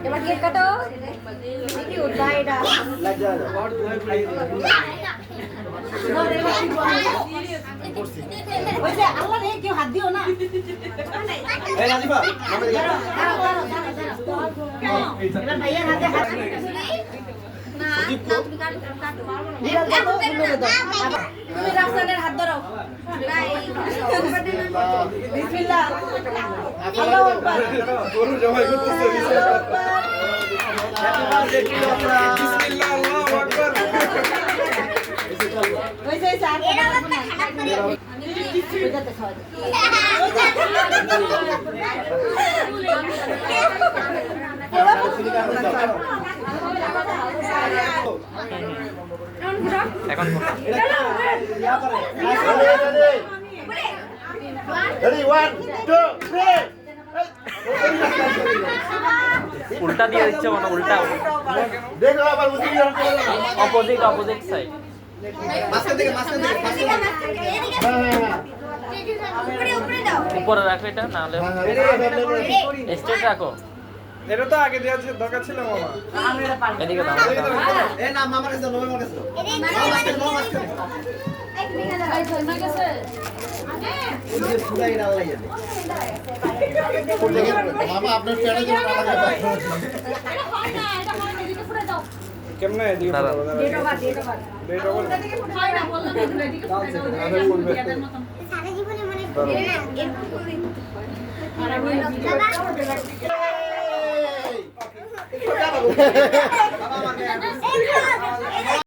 এবার কেক কাটো কি উঠা এটা ওই যে আল্লাহ রে কেউ হাত দিও না এই রাজিবা এবার ভাইয়া হাতে হাত না তুমি কাটো তুমি রাফসানের হাত ধরো বিসমিল্লাহ আল্লাহু আকবার গরু জবাই করতেছে বিসমিল্লাহ আল্লাহু আকবার ওই যে স্যার এরা কথা খারাপ করে ওইটাতে খাওয়া এখন রেডি 1 2 3 উল্টা দিয়ে দিচ্ছে মানে উল্টা দেখো আবার বুঝি অপোজিট সাইড মাঝখান থেকে উপরে রাখো এটা না হলে স্ট্রেট রাখো এটা তো আগে দেওয়া দরকার ছিল মামা এদিকে দাও এ না মামার কাছে নয় মামার কাছে মামা আপনার পেটে জন্য কেমনে এদিকে দাঁড়াও। ডেট ওভার সারা জীবনে মনে Hey!